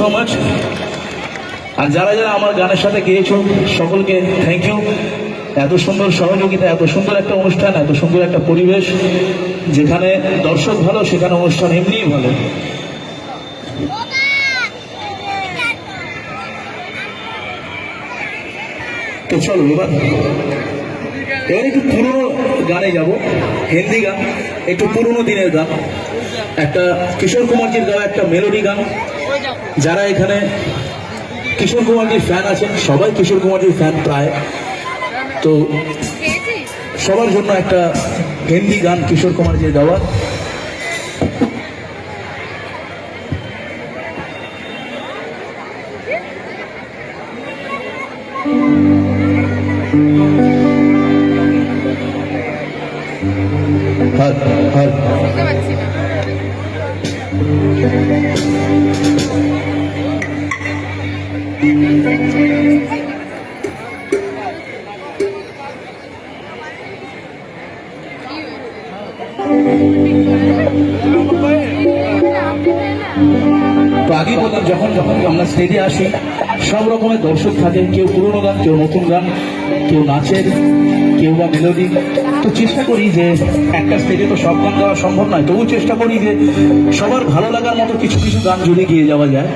So much. আর যারা যারা আমার গানের সাথে গেয়েছো সকলকে থ্যাংক ইউ। এত সুন্দর সহযোগিতা, এত সুন্দর একটা অনুষ্ঠান, এত সুন্দর একটা পরিবেশ, যেখানে দর্শক ভালো সেখানে অনুষ্ঠান এমনিই ভালো। তো চলো এবার একটু পুরোনো গানে যাব, হিন্দি গান, একটু পুরোনো দিনের গান, একটা কিশোর কুমারজির গাওয়া একটা মেলোডি গান। যারা এখানে কিশোর কুমারজির ফ্যান আছেন, সবাই কিশোর কুমারজির ফ্যান প্রায়, তো সবার জন্য একটা হিন্দি গান কিশোর কুমারজির গাওয়া। হর হর তো আগেই বললাম, যখন যখন আমরা স্টেজে আসি সব রকমের দর্শক থাকে, কেউ পুরোনো গান, কেউ নতুন গান, কেউ নাচের, কেউ বা মেলোডি। তো চেষ্টা করি যে একটা স্টেজে তো সব গান গাওয়া সম্ভব নয়, তবু চেষ্টা করি যে সবার ভালো লাগার মতো কিছু কিছু গান যদি গিয়ে যাওয়া যায়।